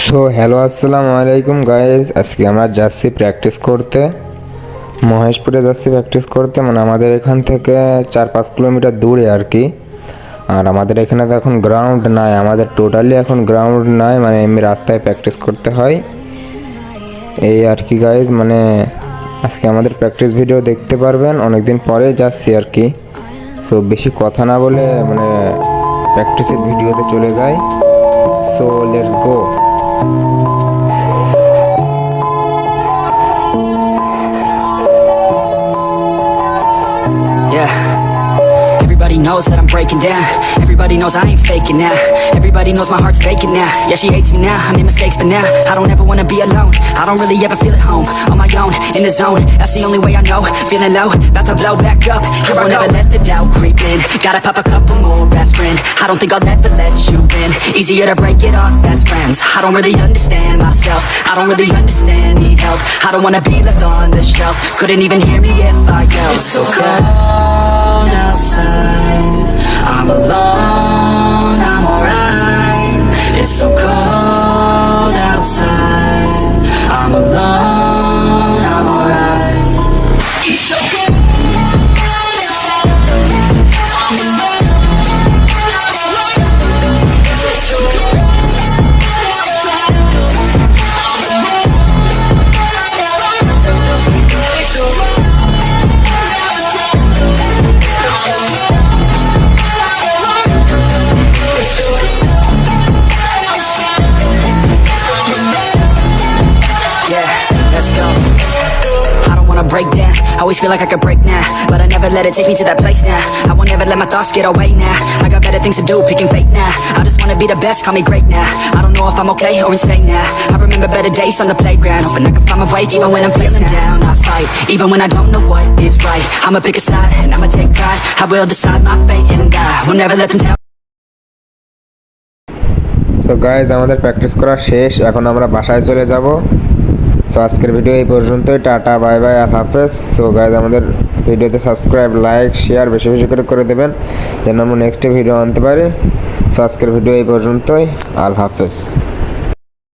So hello আসসালামু আলাইকুম guys, আজকে আমরা যাচ্ছি প্র্যাকটিস করতে। মহেশপুরে যাচ্ছি প্র্যাকটিস করতে, মানে আমাদের এখান থেকে 4-5 কিলোমিটার দূরে আর কি। আর আমাদের এখানে তো এখন গ্রাউন্ড নাই, আমাদের টোটালি এখন গ্রাউন্ড নাই, মানে এমনি রাস্তায় প্র্যাকটিস করতে হয় এই আর কি গাইস। মানে আজকে আমাদের প্র্যাকটিস ভিডিও দেখতে পারবেন, অনেকদিন পরে যাচ্ছি আর কি। সো বেশি কথা না বলে মানে প্র্যাকটিসের ভিডিওতে চলে যাই। So let's go. Yeah. Everybody knows that I'm breaking down. Everybody knows I ain't faking now. Everybody knows my heart's faking now. Yeah, she hates me now, I made mistakes but now I don't ever wanna be alone. I don't really ever feel at home. On my own, in the zone, that's the only way I know. Feeling low, about to blow back up. Here I never let the doubt creep in. Gotta pop a couple more aspirin. I don't think I'll ever let you in. Easier to break it off best friends. I don't really understand myself. I don't really understand, need help. I don't wanna be left on the shelf. Couldn't even hear me if I yelled. It's so cold outside, I'm alone, I'm alright. It's so cold outside, I'm alone, I'm alright. It's so cold outside, I'm alone, it's so cold outside, I'm alone, it's so cold. Break down, always feel like I could break now, but I never let it take me to that place now. I won't ever let my thoughts get away now. I got better things to do, picking fate now. I just wanna be the best, call me great now. I don't know if I'm okay or insane now. I remember better days on the playground, hoping I can find my way even when I'm feeling down. I fight, even when I don't know what is right. I'ma pick a side and I'ma take pride. I will decide my fate and I will never let them tell. So guys, আমাদের practice করা শেষ, এখন আমরা বাসায় চলে যাব। So আজকের video এই পর্যন্তই। টাটা, বাই বাই, আল হাফেজ। সো গাইজ, আমাদের ভিডিওতে সাবস্ক্রাইব, লাইক, শেয়ার বেশি বেশি করে দেবেন, যেন আমরা নেক্সট ভিডিও আনতে পারি। সো আজকের ভিডিও এই পর্যন্তই। আল হাফেজ।